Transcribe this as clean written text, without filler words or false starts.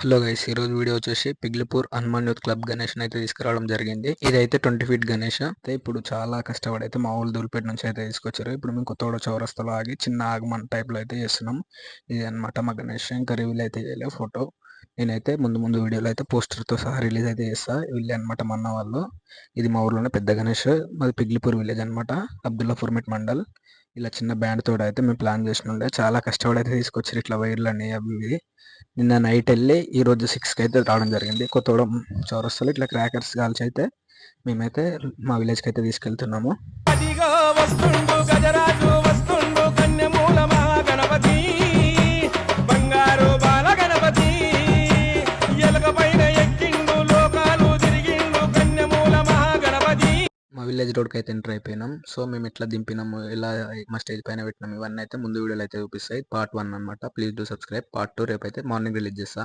Hello guys, ఈరోజు video వచ్చేసి పిగ్లిపూర్ Hanuman youth club Ganesh అయితే తీసుకురావడం జరిగింది. ఇదైతే 20 ఫీట్ గణేష్ అయితే ఇప్పుడు చాలా కష్టపడి అయితే మా ఊళ్ళు దూలిపేట నుంచి అయితే తీసుకొచ్చారు. ఇప్పుడు మేము కొత్తగూడ చౌరస్తాలో ఆగి చిన్న ఆగమన్ టైప్లో అయితే చేస్తున్నాం. ఇది అనమాట మా గణేష్. ఇంకా రివీల్ అయితే చేయలేదు ఫోటో. నేనైతే ముందు వీడియోలో అయితే పోస్టర్తో సహా రిలీజ్ అయితే చేస్తా. వీళ్ళే అనమాట మా అన్న వాళ్ళు. ఇది మా ఊర్లోనే పెద్ద గణేష్. మాది పిగ్లిపూర్ విలేజ్ అనమాట, అబ్దుల్లాపూర్మెట్ మండల్. ఇలా చిన్న బ్యాండ్ తోడు అయితే మేము ప్లాన్ చేసినుండే. చాలా కష్టపడి అయితే తీసుకొచ్చారు ఇట్లా వైర్లని అవి ఇవి. నిన్న నైట్ వెళ్ళి ఈరోజు 6కి అయితే రావడం జరిగింది. కొత్తగూడెం చౌరస్తాలో ఇట్లా క్రాకర్స్ కాల్చి అయితే మేమైతే మా విలేజ్కి అయితే తీసుకెళ్తున్నాము. అదిగో వస్తుండు గజరాజు వస్తుండు కన్యమూల మహాగణపతి బంగారు బాల గణపతి ఎలుక పైన ఎక్కిండు లోకాలు తిరిగిండు కన్యమూల మహాగణపతి. మా విలేజ్ రోడ్కి అయితే ఎంటర్ అయిపోయినాం. సో మేము ఎట్లా దింపినాము, ఎలా మా స్టేజ్ పైన పెట్టినాం, ఇవన్నీ అయితే ముందు వీడియోలో అయితే చూపిస్తాయి. పార్ట్ 1 అనమాట. Please do subscribe. పార్ట్ 2 రేపు అయితే మార్నింగ్ రిలీజ్ చేస్తా.